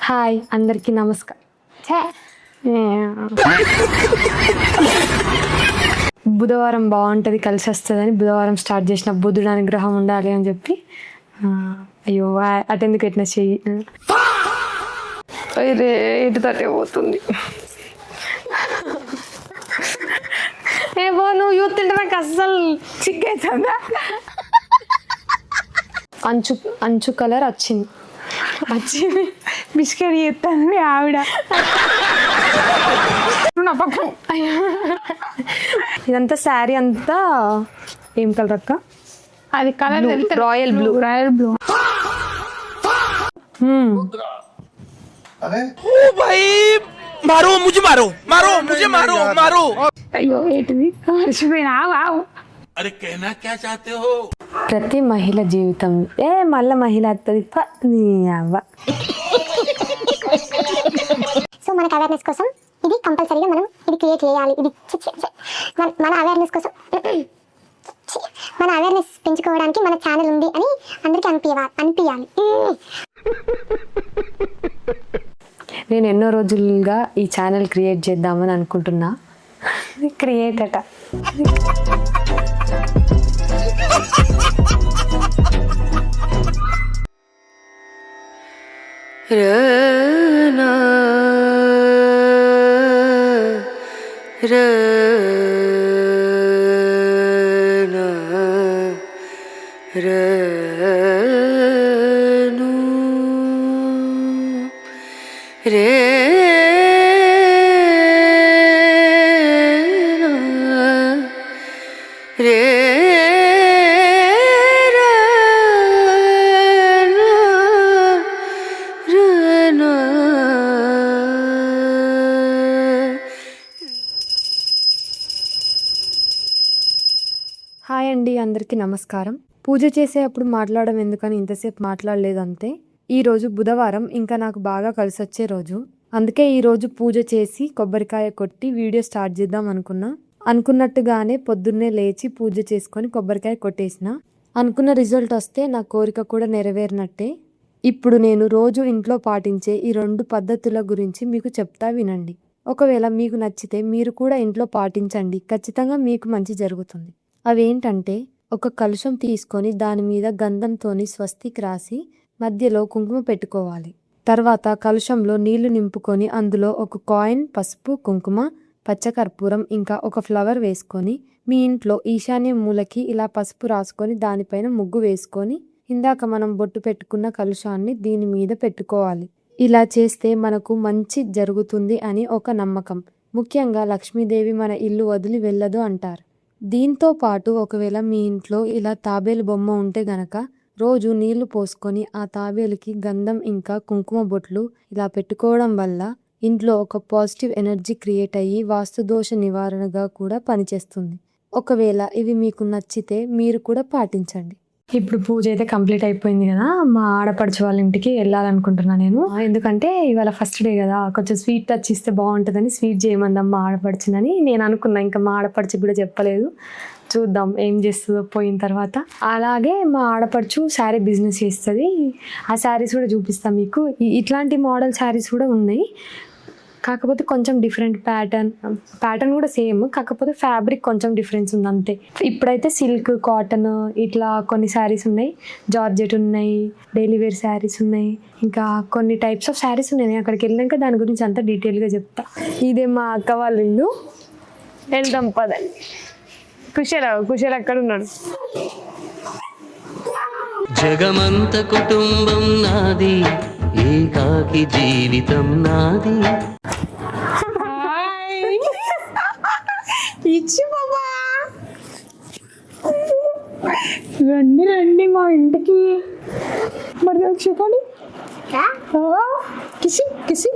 Hi అందరికీ నమస్కారం. బుధవారం బాగుంటుంది, కలిసి వస్తుందని బుధవారం స్టార్ట్ చేసిన. బుధుడు అనుగ్రహం ఉండాలి అని చెప్పి. అయ్యో అటెందుకు ఎట్లా చెయ్యి రే ఇటు తట్టే పోతుంది. ఏమో నువ్వు యూత్ తింటే నాకు అస్సలు చిక్కవుతుందా. అంచు కలర్ వచ్చింది బిస్కెట్ చేస్తాను మీ ఆవిడ. ఇదంతా శారీ అంతా ఏం కలర్ అక్క? అది కలర్ రాయల్ బ్లూ. అయ్యో ఏంటిది మర్చిపోయినా. ప్రతి మహిళ జీవితం మళ్ళీ మహిళ వస్తుంది. సో మనకు అవేర్నెస్ కోసం ఇది కంపల్సరీగా మనం ఇది క్రియేట్ చేయాలి. ఇది మన అవేర్నెస్ కోసం మన అవేర్నెస్ పెంచుకోవడానికి మన ఛానల్ ఉంది అని అందరికీ అనిపించాలి. నేను ఎన్నో రోజులుగా ఈ ఛానల్ క్రియేట్ చేద్దామని అనుకుంటున్నా. క్రియేట్ అట హాయ్ అండి, అందరికీ నమస్కారం. పూజ చేసేటప్పుడు మాట్లాడడం ఎందుకని ఇంతసేపు మాట్లాడలేదు అంతే. ఈరోజు బుధవారం, ఇంకా నాకు బాగా కలిసి వచ్చే రోజు. అందుకే ఈరోజు పూజ చేసి కొబ్బరికాయ కొట్టి వీడియో స్టార్ట్ చేద్దాం అనుకున్నా. అనుకున్నట్టుగానే పొద్దున్నే లేచి పూజ చేసుకొని కొబ్బరికాయ కొట్టేసిన. అనుకున్న రిజల్ట్ వస్తే నా కోరిక కూడా నెరవేరినట్టే. ఇప్పుడు నేను రోజు ఇంట్లో పాటించే ఈ 2 పద్ధతుల గురించి మీకు చెప్తా, వినండి. ఒకవేళ మీకు నచ్చితే మీరు కూడా ఇంట్లో పాటించండి, ఖచ్చితంగా మీకు మంచి జరుగుతుంది. అవేంటంటే, ఒక కలుషం తీసుకొని దాని మీద గంధంతోని స్వస్తిక్ రాసి మధ్యలో కుంకుమ పెట్టుకోవాలి. తర్వాత కలుషంలో నీళ్లు నింపుకొని అందులో ఒక కాయిన్, పసుపు, కుంకుమ, పచ్చకర్పూరం ఇంకా ఒక ఫ్లవర్ వేసుకొని మీ ఇంట్లో ఈశాన్య మూలకి ఇలా పసుపు రాసుకొని దానిపైన ముగ్గు వేసుకొని ఇందాక మనం బొట్టు పెట్టుకున్న కలుషాన్ని దీని మీద పెట్టుకోవాలి. ఇలా చేస్తే మనకు మంచి జరుగుతుంది అని ఒక నమ్మకం. ముఖ్యంగా లక్ష్మీదేవి మన ఇల్లు వదిలి వెళ్ళదు అంటారు. దీంతో పాటు ఒకవేళ మీ ఇంట్లో ఇలా తాబేలు బొమ్మ ఉంటే గనక రోజు నీళ్లు పోసుకొని ఆ తాబేలుకి గంధం ఇంకా కుంకుమ బొట్లు ఇలా పెట్టుకోవడం వల్ల ఇంట్లో ఒక పాజిటివ్ ఎనర్జీ క్రియేట్ అయ్యి వాస్తుదోష నివారణగా కూడా పనిచేస్తుంది. ఒకవేళ ఇవి మీకు నచ్చితే మీరు కూడా పాటించండి. ఇప్పుడు పూజ అయితే కంప్లీట్ అయిపోయింది కదా, మా ఆడపడుచు వాళ్ళ ఇంటికి వెళ్ళాలనుకుంటున్నా నేను. ఎందుకంటే ఇవాళ ఫస్ట్ డే కదా, కొంచెం స్వీట్ టచ్ ఇస్తే బాగుంటుందని స్వీట్ చేయమందాం మా ఆడపడుచునని నేను అనుకున్నా. ఇంకా మా ఆడపడుచుకి కూడా చెప్పలేదు, చూద్దాం ఏం చేస్తుందో పోయిన తర్వాత. అలాగే మా ఆడపడుచు శారీ బిజినెస్ చేస్తుంది. ఆ శారీస్ కూడా చూపిస్తాం మీకు. ఇట్లాంటి మోడల్ శారీస్ కూడా ఉన్నాయి, కాకపోతే కొంచెం డిఫరెంట్ ప్యాటర్న్ కూడా సేమ్, కాకపోతే ఫ్యాబ్రిక్ కొంచెం డిఫరెన్స్ ఉంది అంతే. ఇప్పుడైతే సిల్క్, కాటన్ ఇట్లా కొన్ని శారీస్ ఉన్నాయి, జార్జెట్ ఉన్నాయి, డైలీ వేర్ శారీస్ ఉన్నాయి, ఇంకా కొన్ని టైప్స్ ఆఫ్ శారీస్ ఉన్నాయి. అక్కడికి వెళ్ళాక దాని గురించి అంతా డీటెయిల్గా చెప్తా. ఇదే మా అక్క వాళ్ళ ఇల్లు, వెళ్దాం పదండి. కుశల అక్కడ ఉన్నాడు. జగమంత కుటుంబం నాది, ఏకాకి జీవితం నాది. ఇచ్చి బాబా రండి రండి మా ఇంటికి. మరి చెప్పండి. కిసి కిసి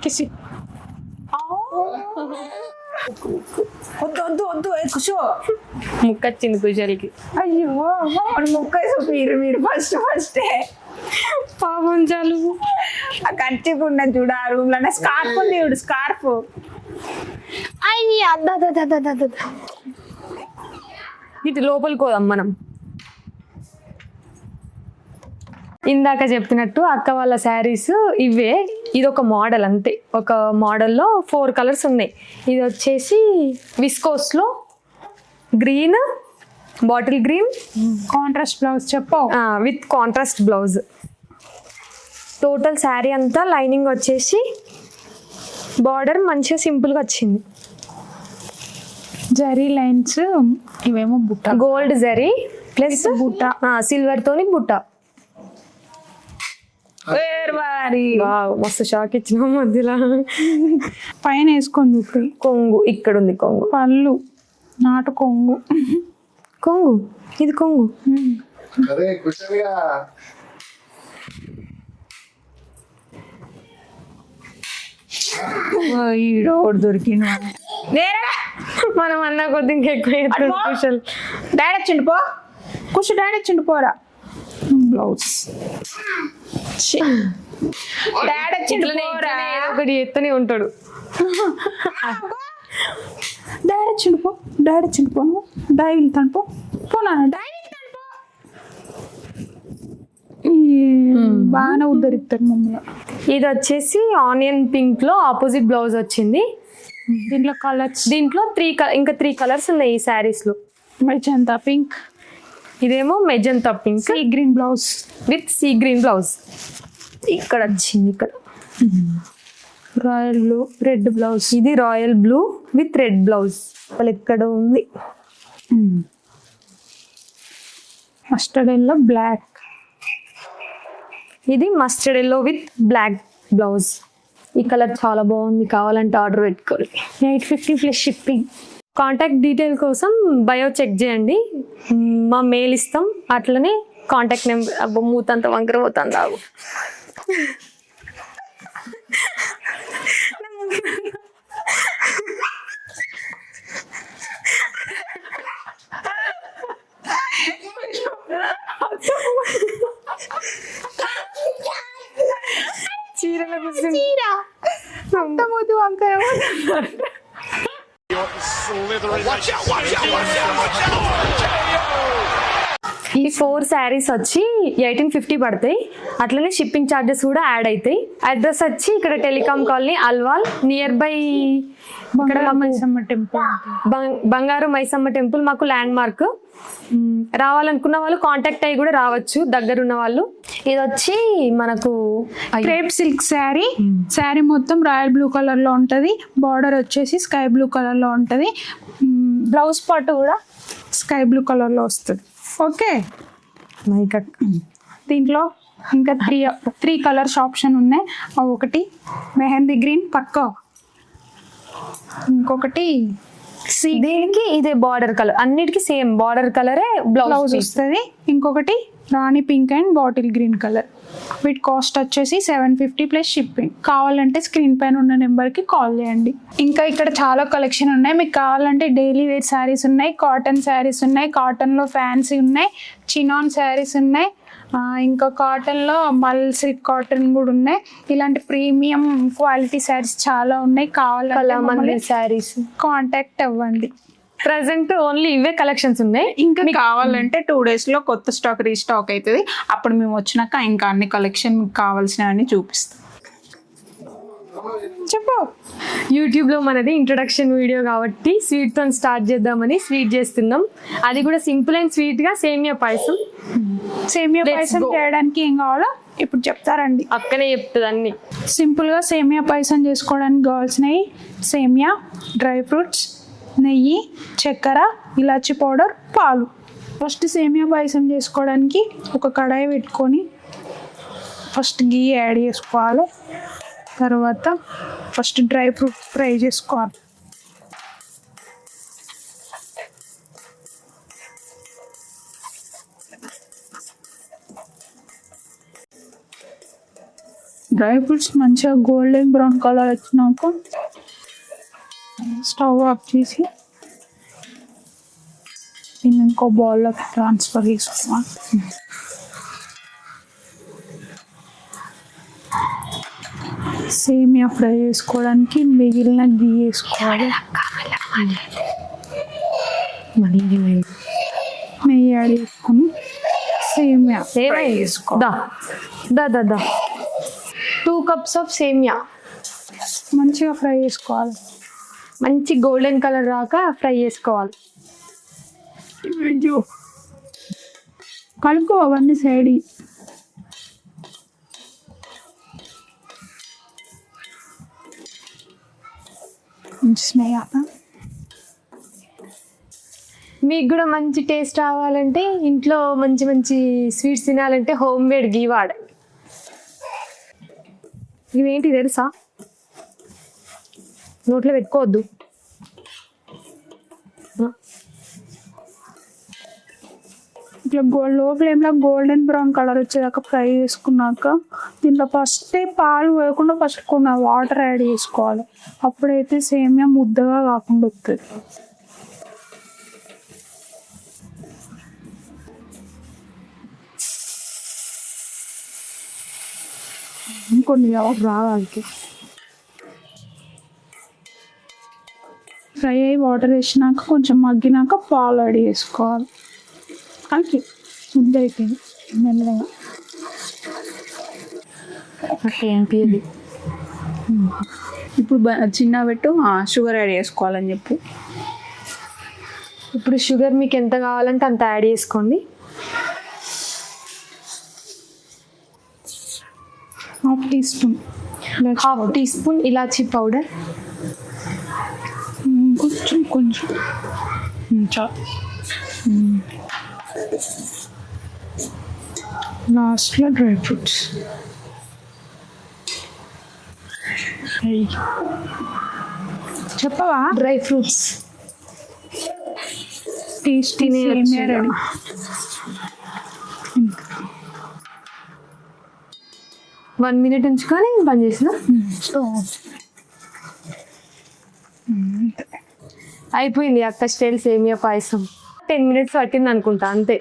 కిసి. వద్దు వద్దు వద్దు, కూర్చో. ముక్కచ్చింది కుశలకి. అయ్యో ముక్క మీరు ఫస్టే పాపం చాలు. ఆ కచ్చిగా ఉన్నది చూడ, ఆ రూమ్ లో స్కార్ఫ్ ఉంది చూడు, స్కార్ఫ్. అయ్యా ఇటు లోపలికి పోదాం మనం. ఇందాక చెప్పినట్టు అక్క వాళ్ళ శారీస్ ఇవే. ఇది ఒక మోడల్ అంతే, ఒక మోడల్లో 4 కలర్స్ ఉన్నాయి. ఇది వచ్చేసి విస్కోస్లో green, bottle green, contrast blouse చెప్పు. With contrast blouse. Total sari అంతా లైనింగ్ వచ్చేసి బార్డర్ మంచిగా సింపుల్గా వచ్చింది. జరీ లైన్స్ ఇవేమో బుట్ట, గోల్డ్ జరీ ప్లస్ బుట్ట, సిల్వర్ తోని బుట్ట. వావ్, మస్తు షాక్ ఇచ్చిన మధ్యలో. పైన వేసుకొని చూపి. కొంగు ఇక్కడ ఉంది, కొంగు పళ్ళు నాటు కొంగు. కొంగు ఇది కొంగు. అరే కుషల్గా ఈడోడు దొరికిన మనం అన్న కొద్ది ఇంకెక్కువ కుషల్. డాడీ వచ్చిండు పో, కుషు డాడీ వచ్చిండు పోరా. బ్లౌజ్ డాడీ వచ్చిండు పోరా. ఒకటి ఎత్తనే ఉంటాడు. డాడీ వచ్చిండు పో, డాడీ వచ్చిండు పో, నువ్వు డాడీ వెళ్తాను పో, పోనా డాడీ వెళ్తాను పో. బాగానే ఉద్ధరిస్తారు మమ్మల్ని. ఇది వచ్చేసి ఆనియన్ పింక్ లో ఆపోజిట్ బ్లౌజ్ వచ్చింది. దీంట్లో కలర్స్, దీంట్లో ఇంకా 3 కలర్స్ ఉన్నాయి ఈ శారీస్ లో. మెజంతా పింక్, ఇదేమో magenta pink, sea green blouse with sea green blouse. ఇక్కడ వచ్చింది, ఇక్కడ రాయల్ బ్లూ రెడ్ బ్లౌజ్. ఇది royal blue with red blouse. అసలు ఎక్కడ ఉంది. Mustard yellow black. ఇది mustard yellow with black blouse. ఈ కలర్ చాలా బాగుంది, కావాలంటే ఆర్డర్ పెట్టుకోండి. 850 ప్లస్ షిప్పింగ్. కాంటాక్ట్ డీటెయిల్ కోసం బయో చెక్ చేయండి, మా మెయిల్ ఇస్తాం. అట్లనే కాంటాక్ట్ నెంబర్. అబ్బో మూతంత వంకర పోతుంది రావు. చీరల కూర్చుంది. ఈ 4 శారీస్ వచ్చి 1850 పడతాయి. అట్లనే షిప్పింగ్ ఛార్జెస్ కూడా యాడ్ అవుతాయి. అడ్రస్ వచ్చి ఇక్కడ telecom colony, Alwal, near by Maisamma temple. బంగారు మైసమ్మ టెంపుల్ మాకు ల్యాండ్ మార్క్. రావాలనుకున్న వాళ్ళు కాంటాక్ట్ అయ్యి కూడా రావచ్చు, దగ్గరున్న వాళ్ళు. ఇది వచ్చి మనకు క్రేప్ సిల్క్ శారీ. శారీ మొత్తం రాయల్ బ్లూ కలర్ లో ఉంటది, బార్డర్ వచ్చేసి స్కై బ్లూ కలర్ లో ఉంటది, బ్లౌజ్ పార్ట్ కూడా స్కై బ్లూ కలర్ లో వస్తుంది. ఓకే, దీంట్లో ఇంకా 3 కలర్స్ ఆప్షన్ ఉన్నాయి. అవి ఒకటి మెహందీ గ్రీన్ పక్క, ఇంకొకటి దీనికి ఇదే బార్డర్ కలర్, అన్నిటికీ సేమ్ బార్డర్ కలరే బ్లౌజ్ వస్తుంది, ఇంకొకటి rani pink and bottle green colour. వీటి కాస్ట్ వచ్చేసి 750 ప్లస్ షిప్పింగ్. కావాలంటే స్క్రీన్ పైన ఉన్న నెంబర్కి కాల్ చేయండి. ఇంకా ఇక్కడ చాలా కలెక్షన్ ఉన్నాయి. మీకు కావాలంటే డైలీ వేర్ శారీస్ ఉన్నాయి, కాటన్ శారీస్ ఉన్నాయి, కాటన్లో ఫ్యాన్సీ ఉన్నాయి, చినాన్ శారీస్ ఉన్నాయి, ఇంకా కాటన్లో మల్ సిల్క్ కాటన్ కూడా ఉన్నాయి. ఇలాంటి ప్రీమియం క్వాలిటీ శారీస్ చాలా ఉన్నాయి. కావాలంటే శారీస్ కాంటాక్ట్ అవ్వండి. ప్రెసెంట్ ఓన్లీ ఇవే కలెక్షన్స్ ఉన్నాయి. ఇంకా కావాలంటే 2 days లో కొత్త స్టాక్ రీస్టాక్ అవుతుంది. అప్పుడు మేము వచ్చినాక ఇంకా అన్ని కలెక్షన్ మీకు కావాల్సినవన్నీ చూపిస్తాం. చెప్పు. యూట్యూబ్లో మనది ఇంట్రడక్షన్ వీడియో కాబట్టి స్వీట్తో స్టార్ట్ చేద్దామని స్వీట్ చేస్తున్నాం. అది కూడా సింపుల్ అండ్ స్వీట్గా సేమియా పాయసం. సేమియా పాయసం చేయడానికి ఏం కావాలో ఇప్పుడు చెప్తారండి, అక్కనే చెప్తుంది అన్ని. సింపుల్గా సేమియా పాయసం చేసుకోవడానికి కావాల్సినవి సేమియా, డ్రై ఫ్రూట్స్, నెయ్యి, చక్కెర, ఇలాచి పౌడర్, పాలు. ఫస్ట్ సేమియా పాయసం చేసుకోవడానికి ఒక కడాయి పెట్టుకొని ఫస్ట్ గీ యాడ్ చేసుకోవాలి. తర్వాత ఫస్ట్ డ్రై ఫ్రూట్ ఫ్రై చేసుకోవాలి. డ్రై ఫ్రూట్స్ మంచిగా గోల్డెన్ బ్రౌన్ కలర్ వచ్చినాక స్టవ్ ఆఫ్ చేసి దీన్ని ఇంకో బౌల్లోకి ట్రాన్స్ఫర్ చేసుకోవాలి. సేమియా ఫ్రై చేసుకోవడానికి మిగిలిన గీ వేసుకోవాలి. నెయ్యి యాడ్ చేసుకొని సేమియా ఫ్రై ఏమైంది చేసుకో. దా దా దా దా 2 cups ఆఫ్ సేమియా మంచిగా ఫ్రై చేసుకోవాలి. మంచి గోల్డెన్ కలర్ రాక ఫ్రై చేసుకోవాలి. కలుపు అవన్నీ సైడ్. మీకు కూడా మంచి టేస్ట్ రావాలంటే ఇంట్లో మంచి మంచి స్వీట్స్ తినాలంటే హోమ్ మేడ్ గీ వాడాలి. ఇవేంటి తెలుసా, నోట్లో పెట్టుకోవద్దు. ఇట్లా లో ఫ్లేమ్లో గోల్డెన్ బ్రౌన్ కలర్ వచ్చేదాకా ఫ్రై చేసుకున్నాక దీంట్లో ఫస్ట్ పాలు వేయకుండా ఫస్ట్ కొన్ని వాటర్ యాడ్ చేసుకోవాలి. అప్పుడైతే సేమియా ముద్దగా కాకుండా వస్తుంది. కొన్ని రావాలి ఫ్రై అయ్యి వాటర్ వేసినాక కొంచెం మగ్గినాక పాలు యాడ్ చేసుకోవాలి. కలిపి ముద్ద అయిపోయింది మెల్లగా. ఏంటి ఇప్పుడు చిన్న పెట్టు షుగర్ యాడ్ చేసుకోవాలని చెప్పు. ఇప్పుడు షుగర్ మీకు ఎంత కావాలంటే అంత యాడ్ చేసుకోండి. హాఫ్ టీ స్పూన్ ఇలాచీ పౌడర్, కొంచెం లాస్ట్లో డ్రై ఫ్రూట్స్. చెప్పవా? డ్రై ఫ్రూట్స్ టేస్టీ సేమియా రెడీ. వన్ మినిట్ ఉంచుకొని బంద్ చేసిన. అయిపోయింది అక్క స్టైల్ సేమియా పాయసం. 10 minutes పట్టింది అనుకుంటా అంతే.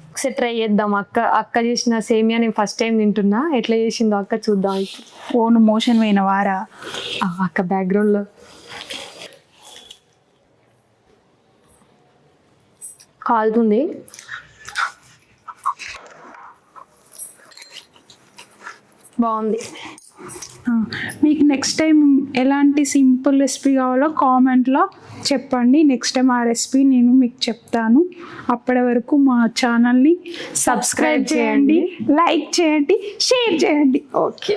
ఒకసారి ట్రై చేద్దాం. అక్క చేసిన సేమియా నేను ఫస్ట్ టైం తింటున్నా. ఎట్లా చేసిందో అక్క చూద్దాం. ఫోన్ మోషన్ పోయిన వారా అక్క బ్యాక్గ్రౌండ్లో కాలుతుంది. బాగుంది. మీకు నెక్స్ట్ టైం ఎలాంటి సింపుల్ రెసిపీ కావాలో కామెంట్లో చెప్పండి. నెక్స్ట్ టైం ఆ రెసిపీ నేను మీకు చెప్తాను. అప్పటి వరకు మా ఛానల్ని సబ్స్క్రైబ్ చేయండి, లైక్ చేయండి, షేర్ చేయండి. ఓకే.